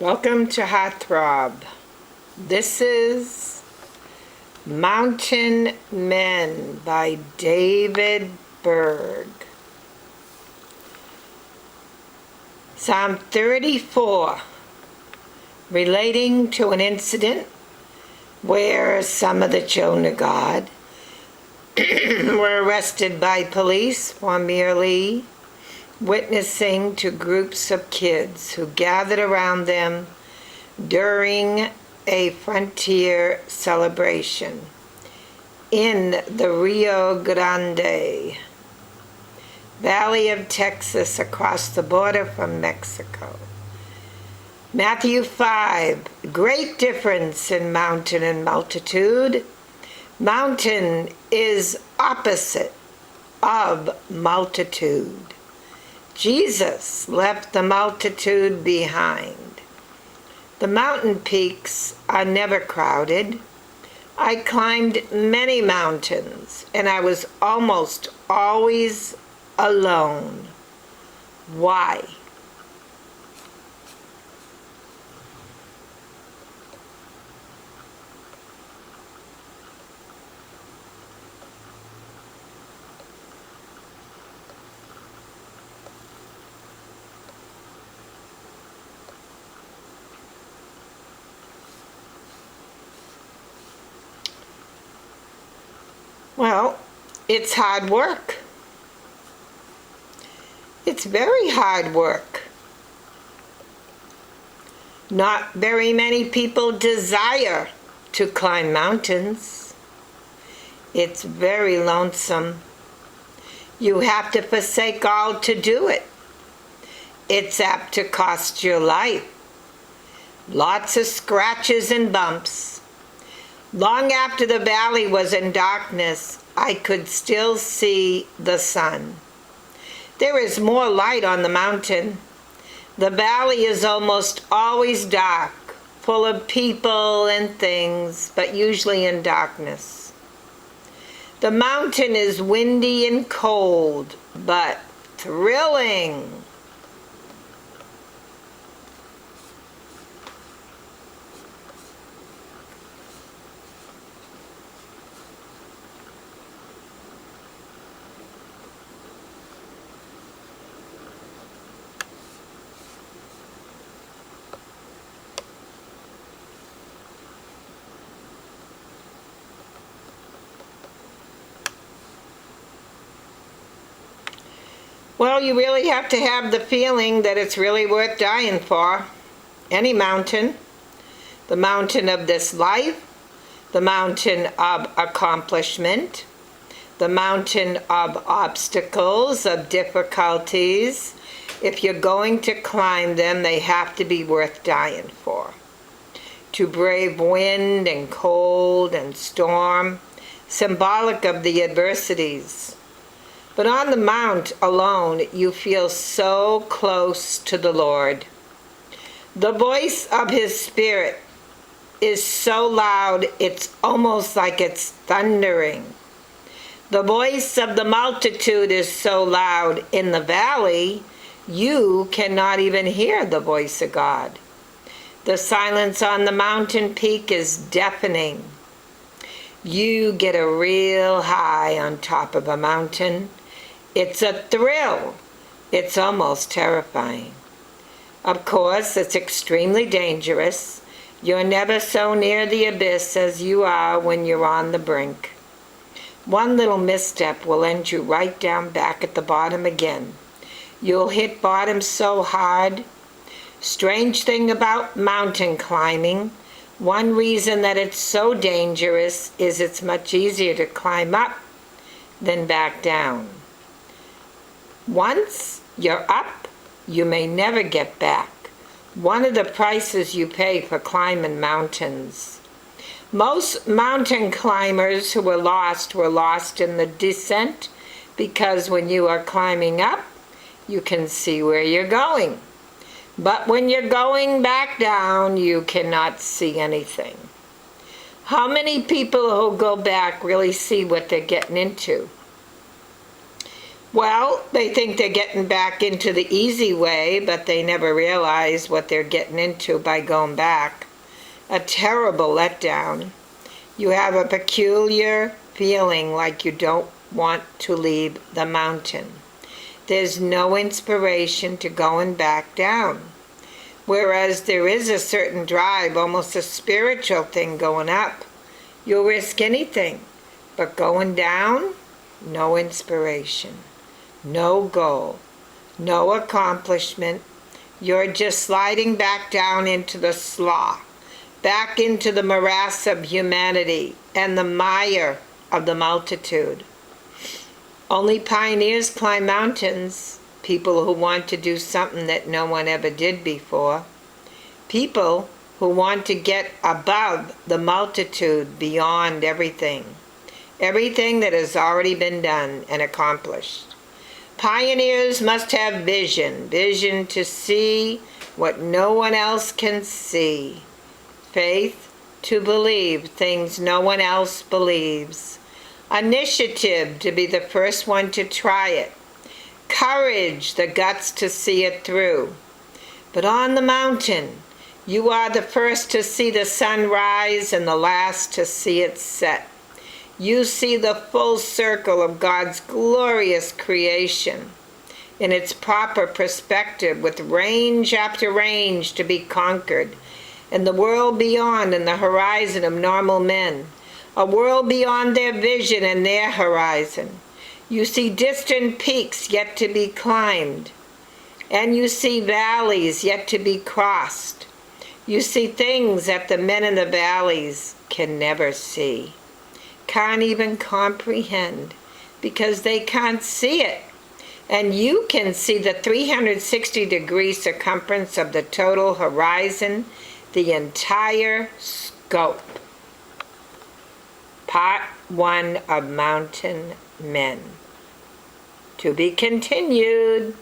Welcome to THROB. This is Mountain Men by David Berg. Psalm 34, relating to an incident where some of the children of God were arrested by police for merely witnessing to groups of kids who gathered around them during a frontier celebration in the Rio Grande Valley of Texas across the border from Mexico. Matthew 5, great difference in mountain and multitude. Mountain is opposite of multitude. Jesus left the multitude behind. The mountain peaks are never crowded. I climbed many mountains, and I was almost always alone. Why? Well, it's hard work. It's very hard work. Not very many people desire to climb mountains. It's very lonesome. You have to forsake all to do it. It's apt to cost your life. Lots of scratches and bumps. Long after the valley was in darkness, I could still see the sun. There is more light on the mountain. The valley is almost always dark, full of people and things, but usually in darkness. The mountain is windy and cold, but thrilling. Well, you really have to have the feeling that it's really worth dying for. Any mountain. The mountain of this life, the mountain of accomplishment, the mountain of obstacles, of difficulties. If you're going to climb them, they have to be worth dying for. To brave wind and cold and storm, symbolic of the adversities. But on the mount alone, you feel so close to the Lord. The voice of His Spirit is so loud, it's almost like it's thundering. The voice of the multitude is so loud in the valley, you cannot even hear the voice of God. The silence on the mountain peak is deafening. You get a real high on top of a mountain. It's a thrill. It's almost terrifying. Of course, it's extremely dangerous. You're never so near the abyss as you are when you're on the brink. One little misstep will end you right down back at the bottom again. You'll hit bottom so hard. Strange thing about mountain climbing, one reason that it's so dangerous is it's much easier to climb up than back down. Once you're up, you may never get back. One of the prices you pay for climbing mountains. Most mountain climbers who were lost in the descent because when you are climbing up, you can see where you're going. But when you're going back down, you cannot see anything. How many people who go back really see what they're getting into? Well, they think they're getting back into the easy way, but they never realize what they're getting into by going back. A terrible letdown. You have a peculiar feeling like you don't want to leave the mountain. There's no inspiration to going back down. Whereas there is a certain drive, almost a spiritual thing going up. You'll risk anything. But going down, no inspiration, no goal, no accomplishment. You're just sliding back down into the slough, back into the morass of humanity and the mire of the multitude. Only pioneers climb mountains, people who want to do something that no one ever did before, people who want to get above the multitude, beyond everything that has already been done and accomplished. Pioneers must have vision to see what no one else can see, faith to believe things no one else believes, initiative to be the first one to try it, courage, the guts to see it through. But on the mountain, you are the first to see the sun rise and the last to see it set. You see the full circle of God's glorious creation in its proper perspective, with range after range to be conquered, and the world beyond and the horizon of normal men, a world beyond their vision and their horizon. You see distant peaks yet to be climbed, and you see valleys yet to be crossed. You see things that the men in the valleys can never see, can't even comprehend, because they can't see it. And you can see the 360-degree circumference of the total horizon, the entire scope. Part 1 of Mountain Men. To be continued.